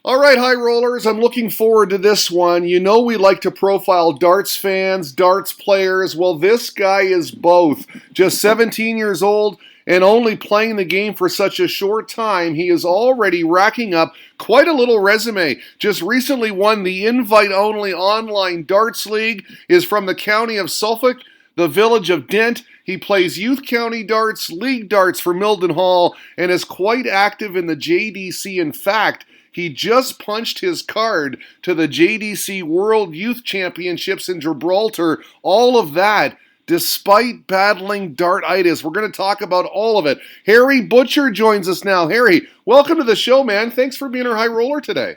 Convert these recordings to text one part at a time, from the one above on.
All right, high rollers, I'm looking forward to this one. You know we like to profile darts fans, darts players. Well, this guy is both. Just 17 years old and only playing the game for such a short time, he is already racking up quite a little resume. Just recently won the invite-only online darts league, is from the county of Suffolk, the village of Dent. He plays youth county darts, league darts for Mildenhall, and is quite active in the JDC. In fact, he just punched his card to the JDC World Youth Championships in Gibraltar. All of that despite battling dartitis. We're going to talk about all of it. Harry Butcher joins us now. Harry, welcome to the show, man. Thanks for being our high roller today.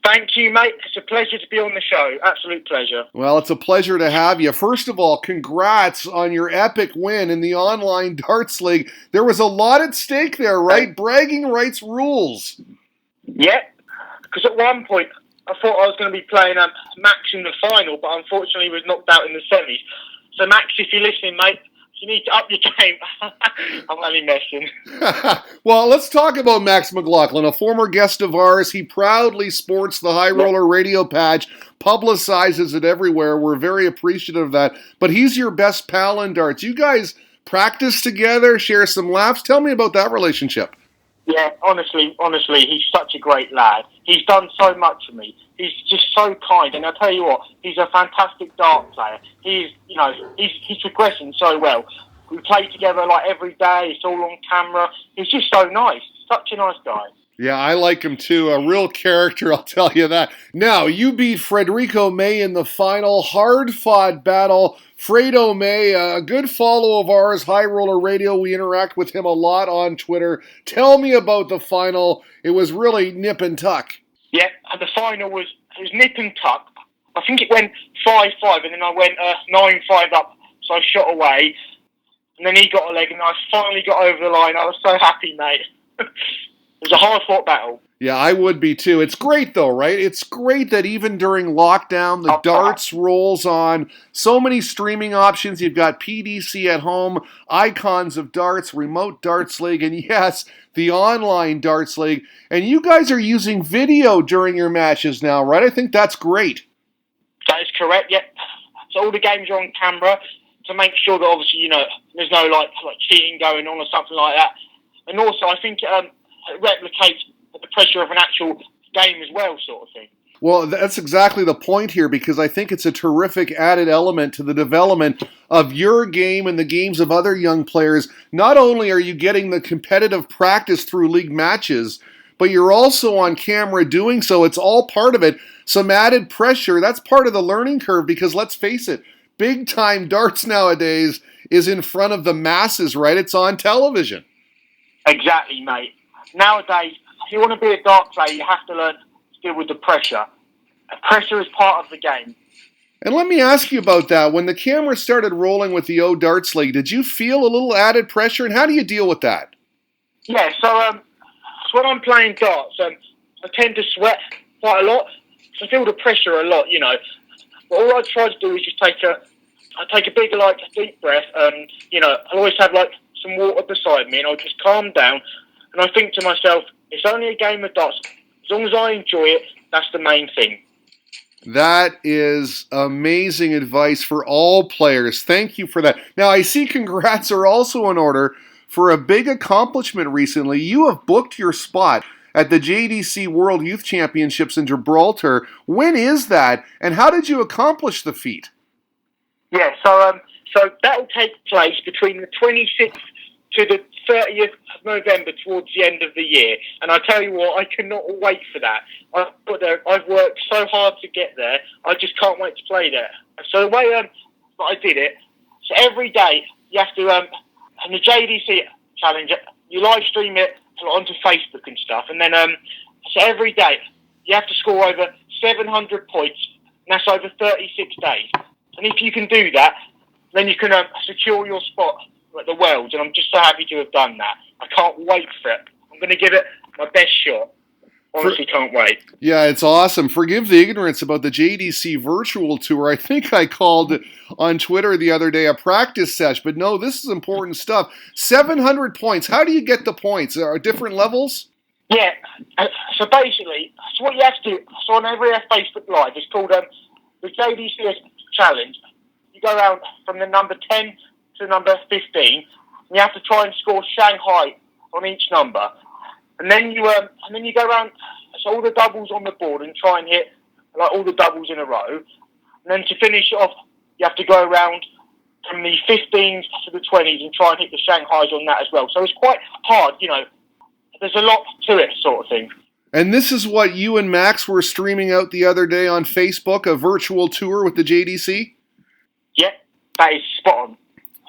Thank you, mate. It's a pleasure to be on the show. Absolute pleasure. Well, it's a pleasure to have you. First of all, congrats on your epic win in the online darts league. There was a lot at stake there, right? Bragging rights rules. Yeah, because at one point I thought I was going to be playing Max in the final, but unfortunately was knocked out in the semis. So Max, if you're listening, mate, you need to up your game. I'm only messing. Well, let's talk about Max McLaughlin, a former guest of ours. He proudly sports the High Roller radio badge, publicizes it everywhere. We're very appreciative of that. But he's your best pal in darts. You guys practice together, share some laughs. Tell me about that relationship. Yeah, honestly, he's such a great lad. He's done so much for me. He's just so kind, and I tell you what, he's a fantastic dart player. He's progressing so well. We play together like every day. It's all on camera. He's just so nice. Such a nice guy. Yeah, I like him too. A real character, I'll tell you that. Now, you beat Frederico May in the final. Hard-fought battle. Fredo May, a good follow of ours, High Roller Radio. We interact with him a lot on Twitter. Tell me about the final. It was really nip and tuck. Yeah, the final was nip and tuck. I think it went 5-5, and then I went 9-5 up, so I shot away. And then he got a leg, and I finally got over the line. I was so happy, mate. It was a hard-fought battle. Yeah, I would be too. It's great though, right? It's great that even during lockdown, the darts rolls on. So many streaming options. You've got PDC at home, Icons of Darts, Remote Darts League, and yes, the online darts league. And you guys are using video during your matches now, right? I think that's great. That is correct, yeah. So all the games are on camera to make sure that obviously, there's no like cheating going on or something like that. And also, I think it replicates the pressure of an actual game as well, sort of thing. Well, that's exactly the point here, because I think it's a terrific added element to the development of your game and the games of other young players. Not only are you getting the competitive practice through league matches, but you're also on camera doing so. It's all part of it. Some added pressure. That's part of the learning curve, because let's face it, big-time darts nowadays is in front of the masses, right? It's on television. Exactly, mate. Nowadays, if you want to be a dart player, you have to learn to deal with the pressure. Pressure is part of the game. And let me ask you about that. When the camera started rolling with the O Darts League, did you feel a little added pressure, and how do you deal with that? Yeah, so when I'm playing darts, I tend to sweat quite a lot. So I feel the pressure a lot, But all I try to do is just take a big, deep breath, and, I always have, some water beside me, and I'll just calm down, and I think to myself, it's only a game of darts. As long as I enjoy it, that's the main thing. That is amazing advice for all players. Thank you for that. Now, I see congrats are also in order for a big accomplishment recently. You have booked your spot at the JDC World Youth Championships in Gibraltar. When is that, and how did you accomplish the feat? Yeah, so that will take place between the 26th to the 30th of November, towards the end of the year. And I tell you what, I cannot wait for that. I've worked so hard to get there. I just can't wait to play there. So the way that I did it, so every day you have to, on the JDC challenge, you live stream it onto Facebook and stuff. And then, so every day you have to score over 700 points, and that's over 36 days. And if you can do that, then you can secure your spot at the Worlds, and I'm just so happy to have done that. I can't wait for it. I'm going to give it my best shot. Honestly, can't wait. Yeah, it's awesome. Forgive the ignorance about the JDC virtual tour. I think I called on Twitter the other day a practice sesh, but no, this is important stuff. 700 points. How do you get the points? Are different levels? Yeah. So basically, so what you have to do, so on every Facebook Live, it's called the JDC Challenge. You go around from the number 10 to number 15, and you have to try and score Shanghai on each number. And then you go around, so all the doubles on the board, and try and hit like all the doubles in a row. And then to finish off, you have to go around from the 15s to the 20s and try and hit the Shanghais on that as well. So it's quite hard, you know. There's a lot to it, sort of thing. And this is what you and Max were streaming out the other day on Facebook, a virtual tour with the JDC? Yep, that is spot on.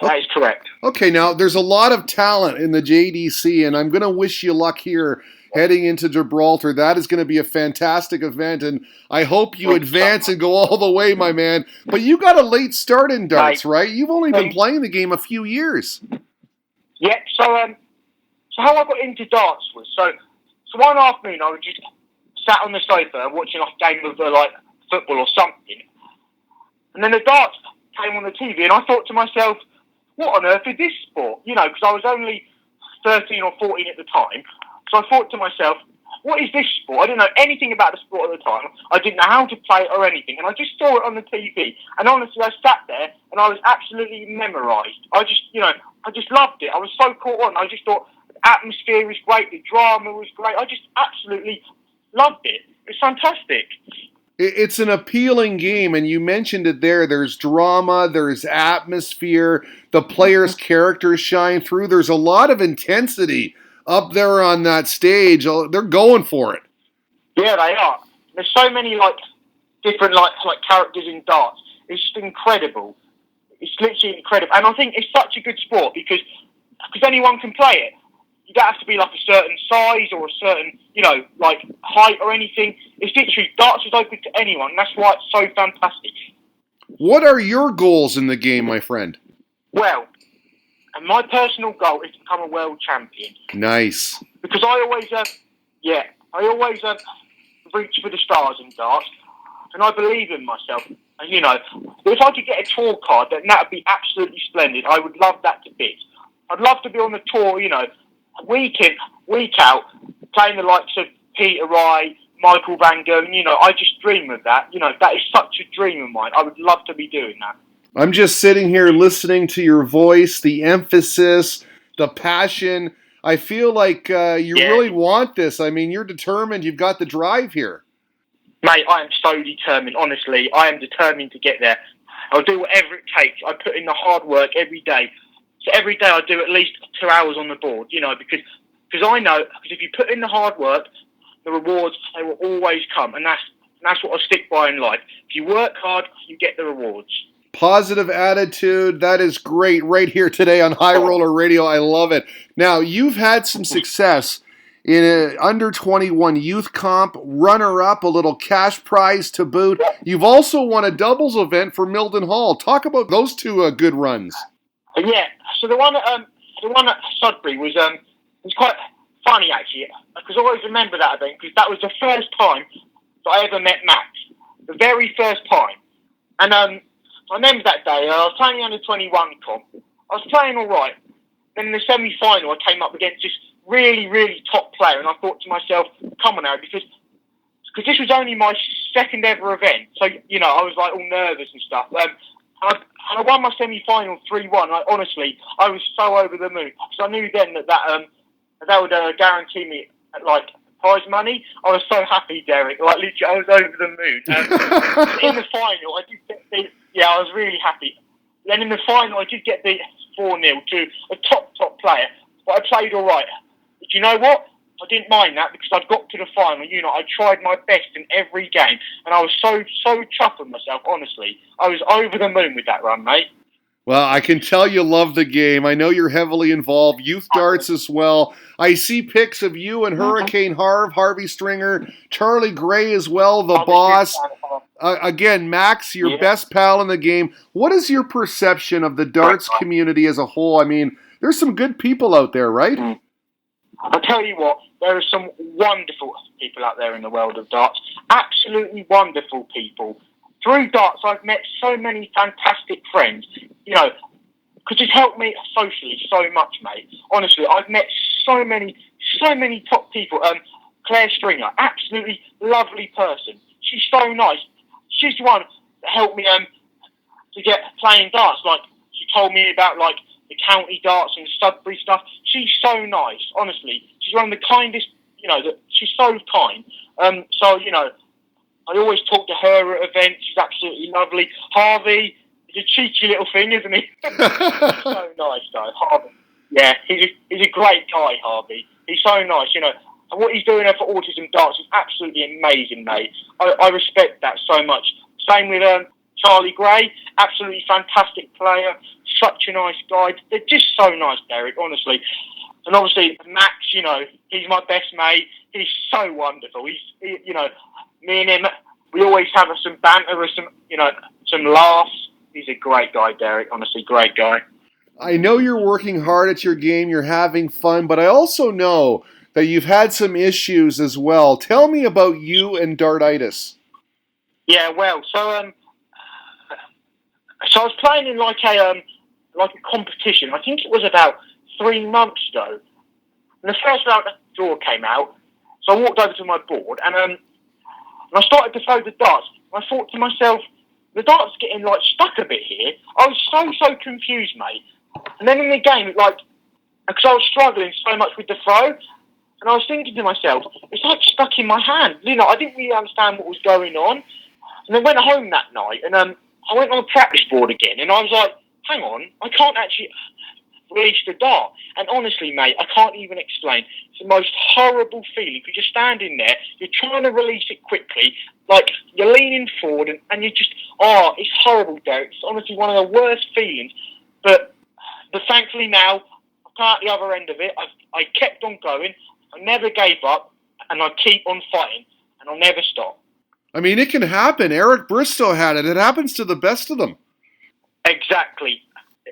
That is correct. Okay, now there's a lot of talent in the JDC, and I'm going to wish you luck here heading into Gibraltar. That is going to be a fantastic event, and I hope you advance and go all the way, my man. But you got a late start in darts, right? You've only been playing the game a few years. Yep, so how I got into darts was, so one afternoon I was just sat on the sofa watching a game of like football or something, and then the darts came on the TV, and I thought to myself, what on earth is this sport? You know, because I was only 13 or 14 at the time. So I thought to myself, what is this sport? I didn't know anything about the sport at the time. I didn't know how to play it or anything. And I just saw it on the TV. And honestly, I sat there and I was absolutely memorised. I just loved it. I was so caught on. I just thought the atmosphere was great. The drama was great. I just absolutely loved it. It was fantastic. It's an appealing game, and you mentioned it there. There's drama, there's atmosphere, the players' characters shine through. There's a lot of intensity up there on that stage. They're going for it. Yeah, they are. There's so many different characters in darts. It's just incredible. It's literally incredible. And I think it's such a good sport because anyone can play it. You don't have to be like a certain size or a certain, height or anything. It's literally, darts is open to anyone. That's why it's so fantastic. What are your goals in the game, my friend? Well, and my personal goal is to become a world champion. Nice. Because I always reach for the stars in darts, and I believe in myself. And if I could get a tour card, then that would be absolutely splendid. I would love that to bits. I'd love to be on the tour, week in, week out, playing the likes of Peter Wright, Michael Van Gerwen. I just dream of that. That is such a dream of mine. I would love to be doing that. I'm just sitting here listening to your voice, the emphasis, the passion. I feel like you really want this. I mean, you're determined. You've got the drive here. Mate, I am so determined. Honestly, I am determined to get there. I'll do whatever it takes. I put in the hard work every day. So every day I do at least 2 hours on the board, because I know, because if you put in the hard work, the rewards, they will always come. And that's what I stick by in life. If you work hard, you get the rewards. Positive attitude. That is great right here today on High Roller Radio. I love it. Now, you've had some success in an under-21 youth comp, runner-up, a little cash prize to boot. You've also won a doubles event for Milden Hall. Talk about those two good runs. Yeah, so the one at Sudbury was quite funny actually, because I always remember that event because that was the first time that I ever met Max, the very first time. And I remember that day. I was playing the under-21 comp. I was playing all right. Then in the semi-final, I came up against this really, really top player, and I thought to myself, "Come on, now," because this was only my second ever event. So I was like all nervous and stuff. I won my semi-final 3-1. Honestly, I was so over the moon because I knew then that would guarantee me prize money. I was so happy, Derek. Literally, I was over the moon. In the final, I did get I was really happy. Then in the final, I did get beat 4-0 to a top player, but I played all right. But you know what? I didn't mind that because I'd got to the final. I tried my best in every game, and I was so chuffed with myself, honestly. I was over the moon with that run, mate. Well, I can tell you love the game. I know you're heavily involved. Youth darts as well. I see pics of you and Hurricane Harvey Stringer, Charlie Gray as well, the boss. Again, Max, your best pal in the game. What is your perception of the darts community as a whole? I mean, there's some good people out there, right? I'll tell you what, there are some wonderful people out there in the world of darts. Absolutely wonderful people. Through darts, I've met so many fantastic friends, because it's helped me socially so much, mate. Honestly, I've met so many top people. Claire Stringer, absolutely lovely person. She's so nice. She's the one that helped me to get playing darts. Like, she told me about, like, the county darts and Sudbury stuff. She's so nice, honestly. She's one of the kindest, she's so kind. So, I always talk to her at events. She's absolutely lovely. Harvey, he's a cheeky little thing, isn't he? He's so nice, though. Harvey. Yeah, he's a great guy, Harvey. He's so nice, And what he's doing for autism darts is absolutely amazing, mate. I respect that so much. Same with Charlie Gray, absolutely fantastic player, such a nice guy. They're just so nice, Derek, honestly. And obviously, Max, he's my best mate. He's so wonderful. Me and him, we always have some banter or some laughs. He's a great guy, Derek, honestly, great guy. I know you're working hard at your game, you're having fun, but I also know that you've had some issues as well. Tell me about you and dartitis. Yeah, well, so I was playing in like a competition. I think it was about 3 months ago. And the first round draw came out, so I walked over to my board and I started to throw the darts. I thought to myself, the darts getting like stuck a bit here. I was so confused, mate. And then in the game, because I was struggling so much with the throw, and I was thinking to myself, it's like stuck in my hand. I didn't really understand what was going on. And I went home that night, and I went on the practice board again, and I was like, hang on, I can't actually release the dart. And honestly, mate, I can't even explain. It's the most horrible feeling. You're just standing there, you're trying to release it quickly, like you're leaning forward, and you just, it's horrible, Derek. It's honestly one of the worst feelings. But thankfully now, I've come out the other end of it. I kept on going. I never gave up, and I keep on fighting, and I'll never stop. I mean, it can happen. Eric Bristow had it. It happens to the best of them. Exactly,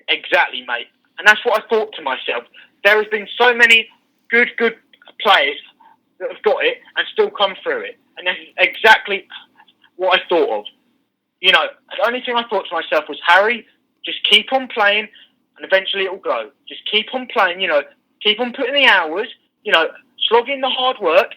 mate. And that's what I thought to myself. There has been so many good players that have got it and still come through it. And that's exactly what I thought of. The only thing I thought to myself was, Harry, just keep on playing and eventually it'll go. Just keep on playing, keep on putting the hours, slog in the hard work,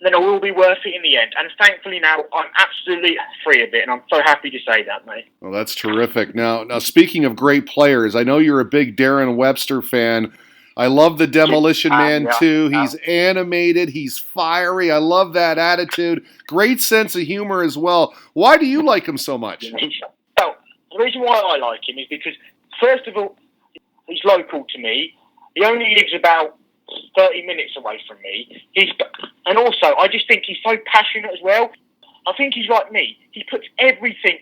and then it will be worth it in the end. And thankfully now I'm absolutely free of it, and I'm so happy to say that, mate. Well, that's terrific. Now speaking of great players, I know you're a big Darren Webster fan. I love the Demolition Man, too. He's animated. He's fiery. I love that attitude. Great sense of humor as well. Why do you like him so much? Well, the reason why I like him is because, first of all, he's local to me. He only lives about 30 minutes away from me. And also, I just think he's so passionate as well. I think he's like me. He puts everything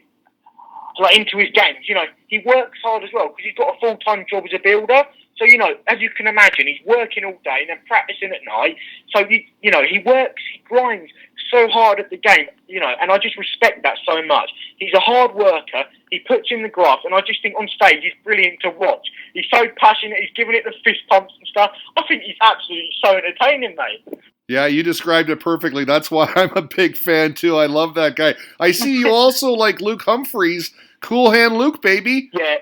into his games. He works hard as well because he's got a full-time job as a builder. So, as you can imagine, he's working all day and then practicing at night. So, he works, he grinds so hard at the game, and I just respect that so much. He's a hard worker. He puts in the graft, and I just think on stage he's brilliant to watch. He's so passionate. He's giving it the fist pumps and stuff. I think he's absolutely so entertaining, mate. Yeah, you described it perfectly. That's why I'm a big fan, too. I love that guy. I see you also like Luke Humphries. Cool Hand Luke, baby. Yeah.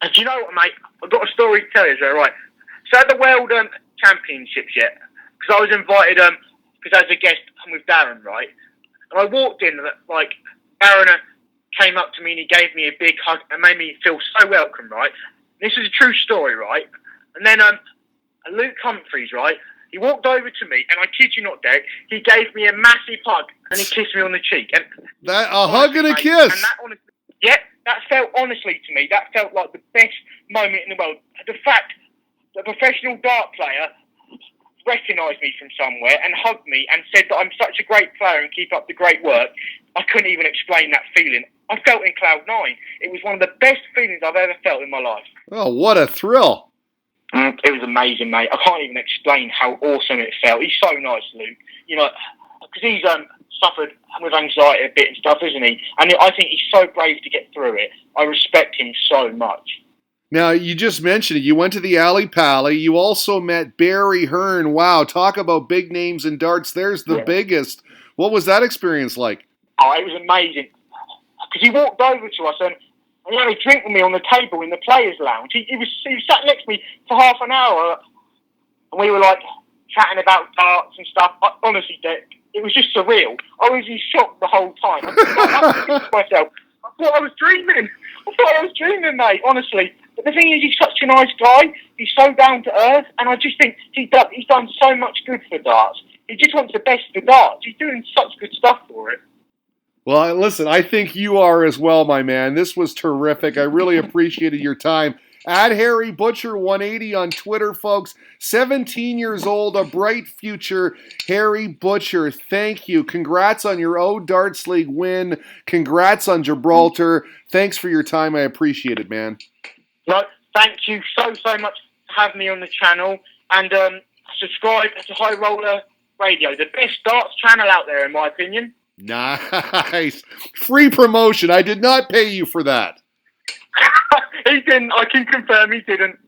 And do you know what, mate? I've got a story to tell you, right? So at the World Championships, because I was invited, because as a guest, I'm with Darren, right? And I walked in, Darren came up to me and he gave me a big hug and made me feel so welcome, right? And this is a true story, right? And then Luke Humphries, right? He walked over to me, and I kid you not, Derek, he gave me a massive hug and he kissed me on the cheek. And a hug and a kiss. And that honestly, that felt, honestly to me, that felt like the best moment in the world. The fact that a professional dart player recognised me from somewhere and hugged me and said that I'm such a great player and keep up the great work, I couldn't even explain that feeling. I felt in cloud nine. It was one of the best feelings I've ever felt in my life. Oh, what a thrill. It was amazing, mate. I can't even explain how awesome it felt. He's so nice, Luke. Because he's suffered with anxiety a bit and stuff, isn't he? And I think he's so brave to get through it. I respect him so much. Now, you just mentioned it. You went to the Alley Pally. You also met Barry Hearn. Wow, talk about big names in darts. There's the biggest. What was that experience like? Oh, it was amazing. Because he walked over to us and he had a drink with me on the table in the players' lounge. He sat next to me for half an hour, and we were chatting about darts and stuff. Honestly, Dick, it was just surreal. I was in shock the whole time. I thought myself, I thought I was dreaming. Mate, honestly. But the thing is, he's such a nice guy. He's so down to earth, and I just think he's done so much good for darts. He just wants the best for darts. He's doing such good stuff for it. Well, listen, I think you are as well, my man. This was terrific. I really appreciated your time. At Harry Butcher 180 on Twitter, folks. 17 years old, a bright future. Harry Butcher, thank you. Congrats on your O Darts League win. Congrats on Gibraltar. Thanks for your time. I appreciate it, man. No, thank you so much for having me on the channel. And subscribe to High Roller Radio, the best darts channel out there, in my opinion. Nice. Free promotion. I did not pay you for that. He didn't. I can confirm he didn't.